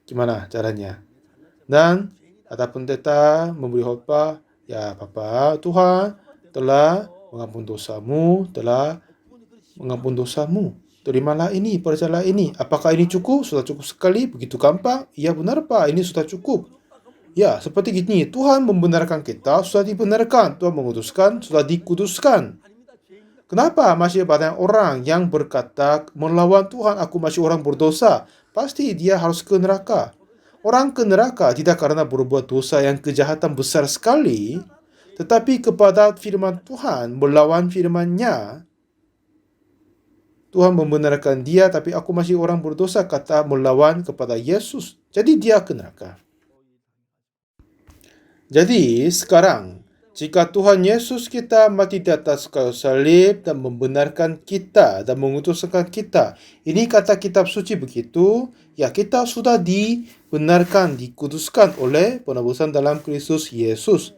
Gimana caranya? Dan kata pendeta memberi khotbah, "Ya Papa, Tuhan telah mengampuni dosamu, telah mengampuni dosamu. Terimalah ini, percayalah ini. Apakah ini cukup? Sudah cukup sekali? Begitu gampang?" "Ya benar Pak, ini sudah cukup." Ya, seperti gini, Tuhan membenarkan kita, sudah dibenarkan. Tuhan mengutuskan, sudah dikuduskan. Kenapa masih banyak orang yang berkata, "Melawan Tuhan, aku masih orang berdosa"? Pasti dia harus ke neraka. Orang ke neraka tidak karena berbuat dosa yang kejahatan besar sekali, tetapi kepada firman Tuhan, melawan firman-Nya. Tuhan membenarkan dia, tapi aku masih orang berdosa, kata melawan kepada Yesus. Jadi dia ke neraka. Jadi sekarang, jika Tuhan Yesus kita mati di atas kayu salib dan membenarkan kita dan mengutuskan kita, ini kata kitab suci begitu, ya kita sudah dibenarkan, dikuduskan oleh penebusan dalam Kristus Yesus.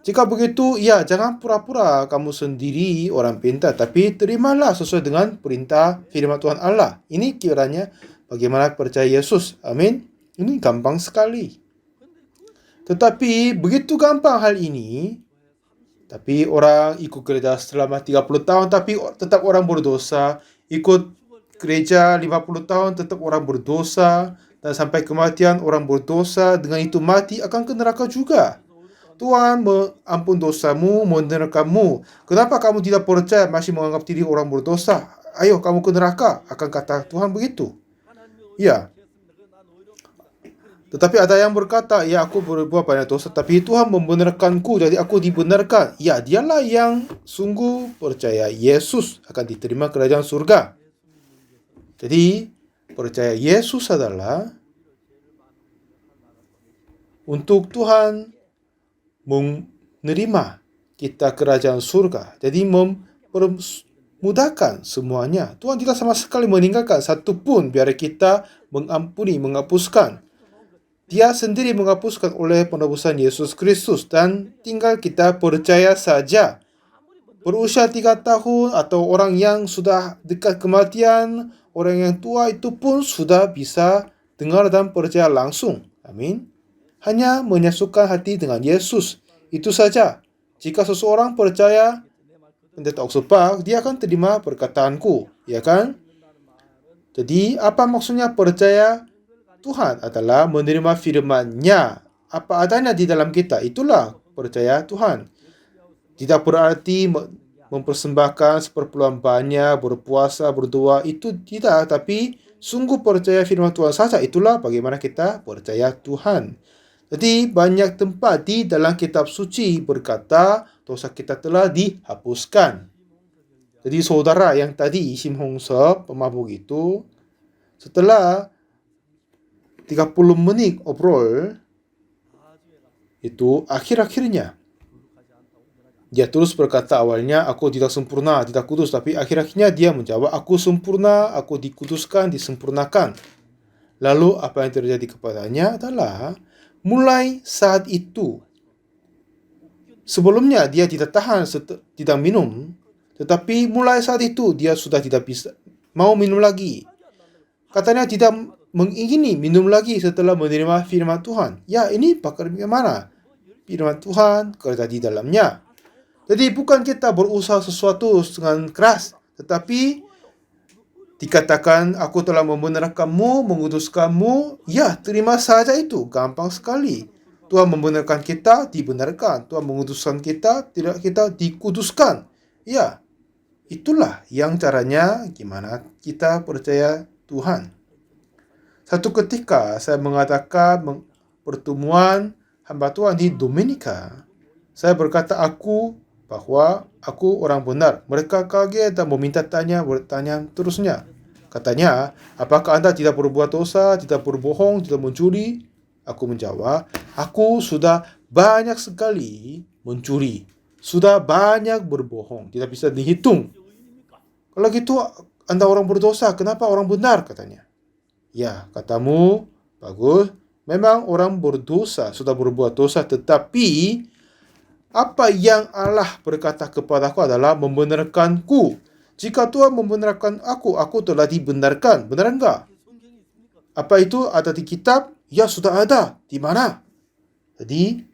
Jika begitu, ya jangan pura-pura kamu sendiri orang pintar, tapi terimalah sesuai dengan perintah firman Tuhan Allah. Ini kiranya bagaimana percaya Yesus. Amin. Ini gampang sekali. Tetapi begitu gampang hal ini, tapi orang ikut gereja selama 30 tahun, tapi tetap orang berdosa. Ikut gereja 50 tahun, tetap orang berdosa. Dan sampai kematian orang berdosa, dengan itu mati akan ke neraka juga. Tuhan mengampun dosamu, menerakamu. Kenapa kamu tidak percaya, masih menganggap diri orang berdosa? Ayo kamu ke neraka, akan kata Tuhan begitu. Ya. Tetapi ada yang berkata, "Ya aku berbuat banyak dosa, tapi Tuhan membenarkanku, jadi aku dibenarkan." Ya, dialah yang sungguh percaya Yesus akan diterima kerajaan surga. Jadi, percaya Yesus adalah untuk Tuhan menerima kita kerajaan surga. Jadi memudahkan semuanya. Tuhan tidak sama sekali meninggalkan satu pun biar kita mengampuni, menghapuskan. Dia sendiri menghapuskan oleh penebusan Yesus Kristus dan tinggal kita percaya saja. Berusia 3 tahun atau orang yang sudah dekat kematian, orang yang tua itu pun sudah bisa dengar dan percaya langsung. Amin. Hanya menyatukan hati dengan Yesus. Itu saja. Jika seseorang percaya Pendeta Oxford Park, dia akan terima perkataanku. Ya kan? Jadi, apa maksudnya percaya Tuhan adalah menerima firman-Nya apa adanya di dalam kita. Itulah percaya Tuhan. Tidak berarti mempersembahkan seperpuluhan banyak, berpuasa, berdoa, itu tidak. Tapi sungguh percaya firman Tuhan saja. Itulah bagaimana kita percaya Tuhan. Jadi banyak tempat di dalam kitab suci berkata dosa kita telah dihapuskan. Jadi saudara yang tadi Sim Hong Sep, pemabuk itu, setelah 30 menit obrol, itu akhir-akhirnya dia terus berkata awalnya, aku tidak sempurna, tidak kudus. Tapi akhir-akhirnya dia menjawab, aku sempurna, aku dikuduskan, disempurnakan. Lalu apa yang terjadi kepadanya adalah, mulai saat itu, sebelumnya dia tidak tahan, tidak minum. Tetapi mulai saat itu dia sudah tidak bisa, mau minum lagi. Katanya tidak mengingini minum lagi setelah menerima firman Tuhan. Ya, ini bagaimana? Firman Tuhan kerja di dalamnya. Jadi bukan kita berusaha sesuatu dengan keras, tetapi dikatakan aku telah membenarkanmu, menguduskanmu, ya terima saja itu, gampang sekali. Tuhan membenarkan kita, dibenarkan. Tuhan menguduskan kita, tidak kita dikuduskan. Ya, itulah yang caranya gimana kita percaya Tuhan. Satu ketika saya mengadakan pertemuan hamba Tuhan di Dominika, saya berkata bahwa aku orang benar. Mereka kaget dan bertanya terusnya. Katanya, apakah Anda tidak berbuat dosa, tidak berbohong, tidak mencuri? Aku menjawab, aku sudah banyak sekali mencuri. Sudah banyak berbohong. Tidak bisa dihitung. Kalau gitu, Anda orang berdosa. Kenapa orang benar? Katanya. Ya, katamu, bagus. Memang orang berdosa, sudah berbuat dosa. Tetapi apa yang Allah berkata kepadaku adalah membenarkanku. Jika Tuhan membenarkan aku telah dibenarkan. Benar enggak? Apa itu ada di kitab? Ya, sudah ada. Di mana? Jadi,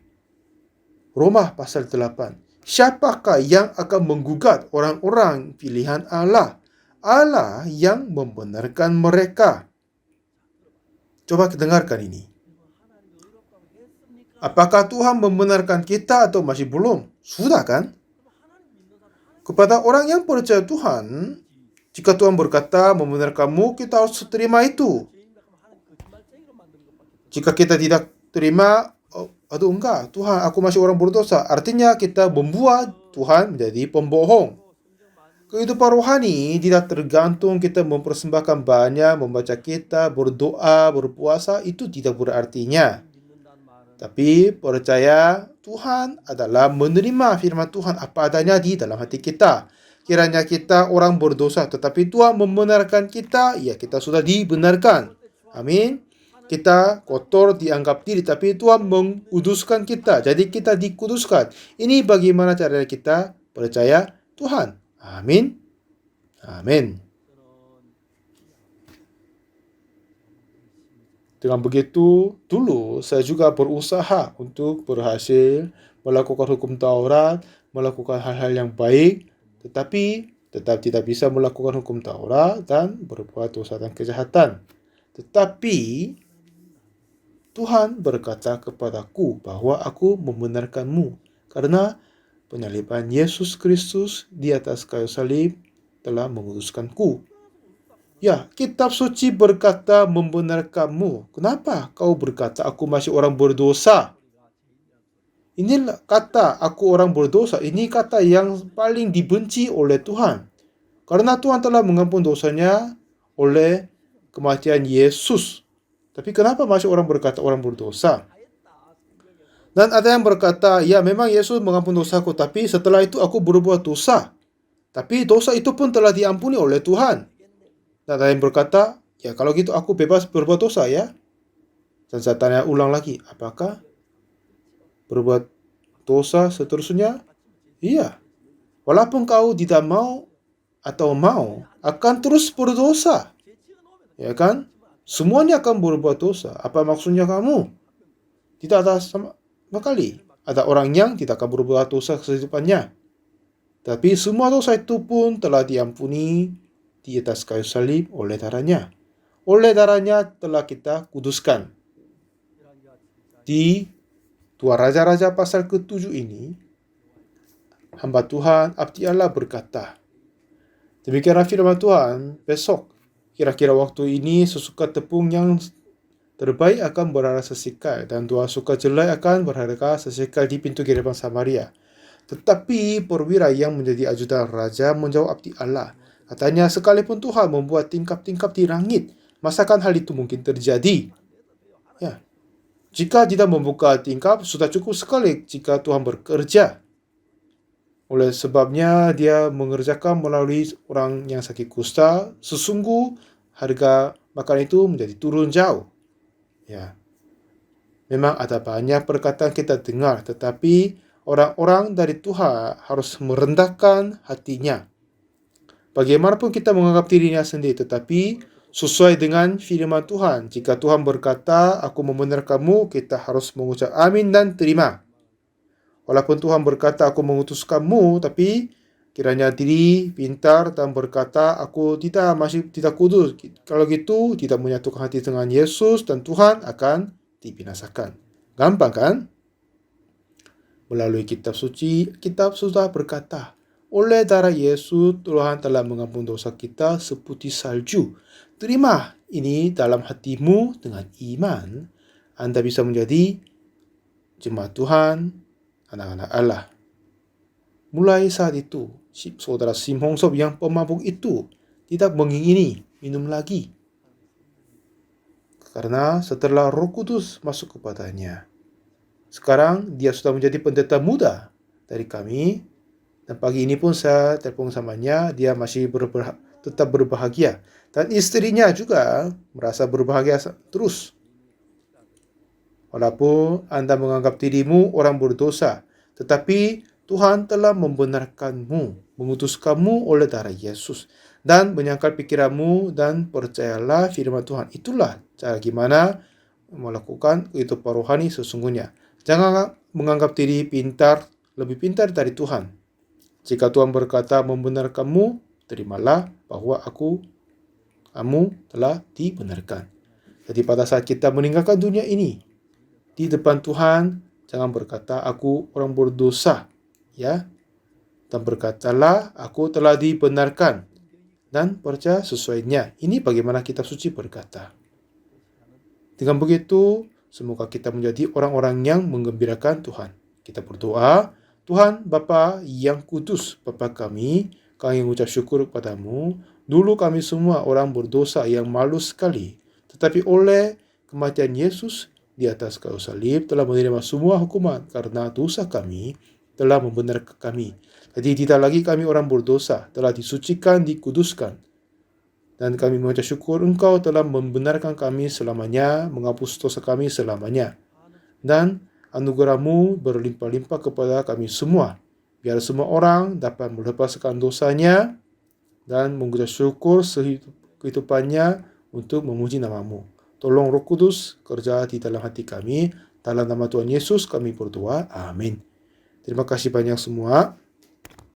Roma pasal 8. Siapakah yang akan menggugat orang-orang pilihan Allah? Allah yang membenarkan mereka. Coba kita dengarkan ini. Apakah Tuhan membenarkan kita atau masih belum? Sudah kan? Kepada orang yang percaya Tuhan, jika Tuhan berkata membenarkanmu, kita harus terima itu. Jika kita tidak terima, aduh enggak, Tuhan aku masih orang berdosa. Artinya kita membuat Tuhan menjadi pembohong. Kehidupan rohani tidak tergantung kita mempersembahkan banyak, membaca kitab, berdoa, berpuasa, itu tidak berartinya. Tapi percaya Tuhan adalah menerima firman Tuhan apa adanya di dalam hati kita. Kiranya kita orang berdosa, tetapi Tuhan membenarkan kita, ya kita sudah dibenarkan. Amin. Kita kotor dianggap diri, tapi Tuhan menguduskan kita. Jadi kita dikuduskan. Ini bagaimana cara kita percaya Tuhan. Amin. Amin. Dengan begitu, dulu saya juga berusaha untuk berhasil melakukan hukum Taurat, melakukan hal-hal yang baik, tetapi tetap tidak bisa melakukan hukum Taurat dan berbuat dosa dan kejahatan. Tetapi Tuhan berkata kepadaku bahwa aku membenarkanmu karena penyaliban Yesus Kristus di atas kayu salib telah menguduskanku. Ya, kitab suci berkata membenarkanmu. Kenapa kau berkata aku masih orang berdosa? Ini kata aku orang berdosa. Ini kata yang paling dibenci oleh Tuhan. Karena Tuhan telah mengampuni dosanya oleh kematian Yesus. Tapi kenapa masih orang berkata orang berdosa? Dan ada yang berkata, ya memang Yesus mengampuni dosaku, tapi setelah itu aku berbuat dosa. Tapi dosa itu pun telah diampuni oleh Tuhan. Dan ada yang berkata, ya kalau gitu aku bebas berbuat dosa ya. Dan saya tanya ulang lagi, apakah berbuat dosa seterusnya? Iya. Walaupun kau tidak mau atau mau, akan terus berdosa. Ya kan? Semuanya akan berbuat dosa. Apa maksudnya kamu? Tidak ada sama sekali. Ada orang yang tidak akan berbuat dosa kehidupannya. Tapi semua dosa itu pun telah diampuni di atas kayu salib oleh darahnya. Oleh darahnya telah kita kuduskan. Di 2 Raja-Raja pasal ke-7 ini, hamba Tuhan, abdi Allah berkata, demikianlah firman Tuhan, besok, kira-kira waktu ini sesuka tepung yang terbaik akan berharga sesekal, dan 2 suka jelai akan berharga sesekal di pintu gerbang Samaria. Tetapi perwira yang menjadi ajudan raja menjawab abdi Allah. Katanya, sekalipun Tuhan membuat tingkap-tingkap di langit, masakan hal itu mungkin terjadi? Ya, jika tidak membuka tingkap, sudah cukup sekali jika Tuhan bekerja. Oleh sebabnya, dia mengerjakan melalui orang yang sakit kusta, sesungguh harga makan itu menjadi turun jauh. Ya, memang ada banyak perkataan kita dengar, tetapi orang-orang dari Tuhan harus merendahkan hatinya. Bagaimanapun kita menganggap dirinya sendiri, tetapi sesuai dengan firman Tuhan. Jika Tuhan berkata, aku membenarkanmu, kita harus mengucap amin dan terima. Walaupun Tuhan berkata, aku mengutuskanmu, tapi kiranya diri pintar dan berkata, aku masih tidak kudus. Kalau gitu, tidak menyatukan hati dengan Yesus dan Tuhan akan dibinasakan. Gampang kan? Melalui kitab suci, kitab sudah berkata, oleh darah Yesus, Tuhan telah mengampuni dosa kita seputih salju. Terima ini dalam hatimu dengan iman. Anda bisa menjadi jemaat Tuhan, anak-anak Allah. Mulai saat itu, saudara Sim Hong Sop yang pemabuk itu tidak mengingini minum lagi. Karena setelah Roh Kudus masuk kepadanya, sekarang dia sudah menjadi pendeta muda dari kami. Dan pagi ini pun saya telepon samanya, dia masih tetap berbahagia. Dan istrinya juga merasa berbahagia terus. Walaupun Anda menganggap dirimu orang berdosa, tetapi Tuhan telah membenarkanmu, mengutuskanmu oleh darah Yesus, dan menyangkal pikiranmu, dan percayalah firman Tuhan. Itulah cara gimana melakukan kehidupan rohani sesungguhnya. Jangan menganggap diri pintar, lebih pintar dari Tuhan. Jika Tuhan berkata membenarkanmu, terimalah bahwa kamu telah dibenarkan. Jadi pada saat kita meninggalkan dunia ini, di depan Tuhan, jangan berkata, aku orang berdosa. Ya, dan berkatalah, aku telah dibenarkan. Dan percaya sesuainya. Ini bagaimana kitab suci berkata. Dengan begitu, semoga kita menjadi orang-orang yang menggembirakan Tuhan. Kita berdoa, Tuhan Bapa yang kudus, Bapa kami mengucap syukur kepadamu. Dulu kami semua orang berdosa yang malu sekali. Tetapi oleh kematian Yesus di atas kayu salib telah menerima semua hukuman karena dosa kami telah membenarkan kami. Jadi tidak lagi kami orang berdosa, telah disucikan, dikuduskan. Dan kami mengucap syukur Engkau telah membenarkan kami selamanya, menghapus dosa kami selamanya. Dan anugerah-Mu berlimpah-limpah kepada kami semua. Biar semua orang dapat melepaskan dosanya dan mengucap syukur kehidupannya untuk memuji nama-Mu. Tolong Roh Kudus kerja di dalam hati kami. Dalam nama Tuhan Yesus kami berdoa. Amin. Terima kasih banyak semua.